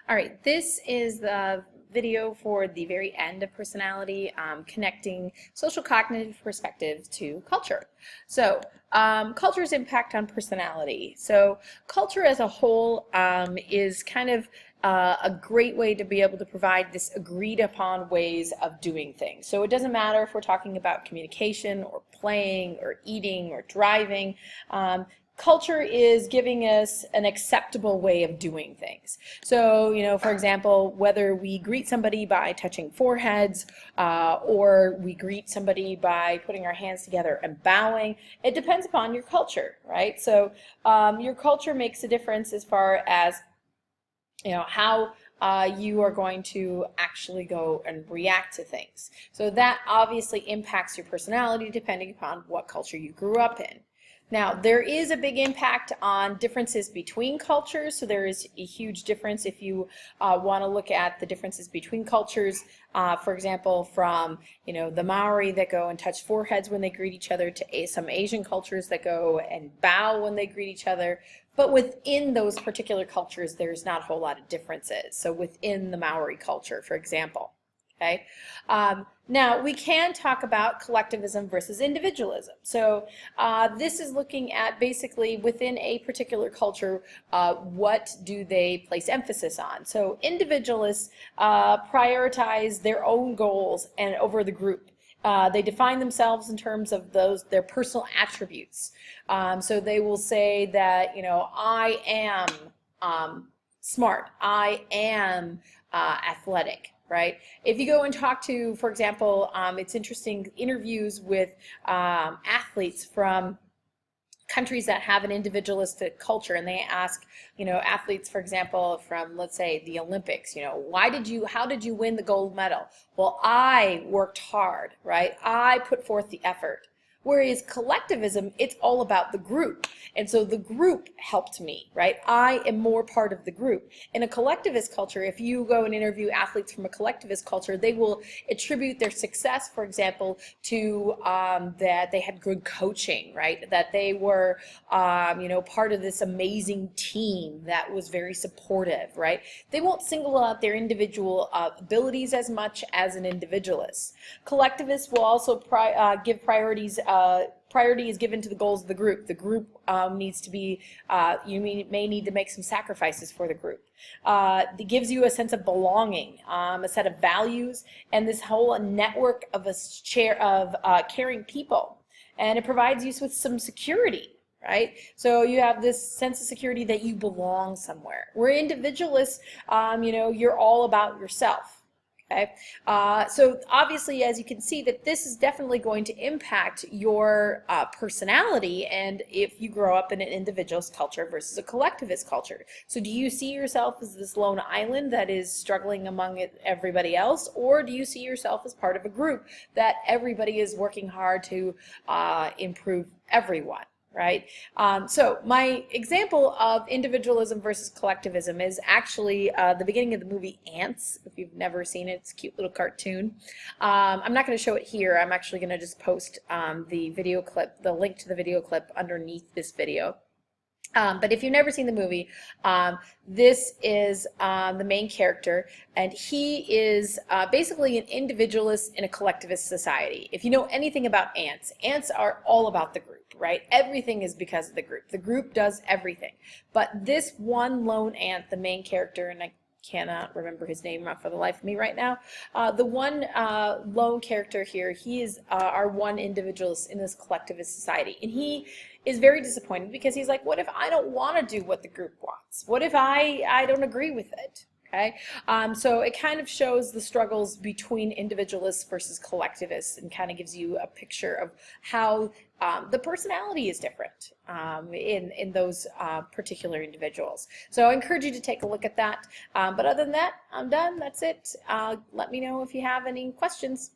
All right, this is the video for the very end of personality, connecting social cognitive perspective to culture. So, culture's impact on personality. So, culture as a whole is kind of a great way to be able to provide this agreed upon ways of doing things. So it doesn't matter if we're talking about communication or playing or eating or driving. Culture is giving us an acceptable way of doing things. So, for example, whether we greet somebody by touching foreheads or we greet somebody by putting our hands together and bowing, it depends upon your culture, right? So your culture makes a difference as far as how you are going to actually go and react to things. So that obviously impacts your personality depending upon what culture you grew up in. Now, there is a big impact on differences between cultures, so there is a huge difference if you want to look at the differences between cultures. For example, from the Maori that go and touch foreheads when they greet each other to some Asian cultures that go and bow when they greet each other. But within those particular cultures, there's not a whole lot of differences. So within the Maori culture, for example. Okay. Now, we can talk about collectivism versus individualism. So this is looking at basically within a particular culture, what do they place emphasis on? So individualists prioritize their own goals and over the group. They define themselves in terms of their personal attributes. So they will say that, I am smart, I am athletic. Right? If you go and talk to, for example, it's interesting, interviews with athletes from countries that have an individualistic culture, and they ask, athletes, for example, from, let's say, the Olympics, how did you win the gold medal? Well, I worked hard, right? I put forth the effort. Whereas collectivism, it's all about the group. And so the group helped me, right? I am more part of the group. In a collectivist culture, if you go and interview athletes from a collectivist culture, they will attribute their success, for example, to that they had good coaching, right? That they were, part of this amazing team that was very supportive, right? They won't single out their individual abilities as much as an individualist. Collectivists will also give priorities. Priority is given to the goals of the group. The group needs to be, you may need to make some sacrifices for the group. It gives you a sense of belonging, a set of values, and this whole network of caring people. And it provides you with some security, right? So you have this sense of security that you belong somewhere. Where individualists, you're all about yourself. Okay, so obviously, as you can see, that this is definitely going to impact your personality, and if you grow up in an individualist culture versus a collectivist culture. So do you see yourself as this lone island that is struggling among everybody else, or do you see yourself as part of a group that everybody is working hard to improve everyone? Right? So my example of individualism versus collectivism is actually the beginning of the movie Ants. If you've never seen it, it's a cute little cartoon. I'm not going to show it here. I'm actually going to just post the video clip, the link to the video clip underneath this video. But if you've never seen the movie, this is the main character, and he is basically an individualist in a collectivist society. If you know anything about ants, ants are all about the group, right? Everything is because of the group. The group does everything. But this one lone ant, the main character, and I cannot remember his name for the life of me right now. The one lone character here, he is our one individualist in this collectivist society, and he is very disappointed because he's like, what if I don't want to do what the group wants? What if I don't agree with it? Okay, so it kind of shows the struggles between individualists versus collectivists, and kind of gives you a picture of how the personality is different in those particular individuals. So I encourage you to take a look at that. But other than that, I'm done. That's it. Let me know if you have any questions.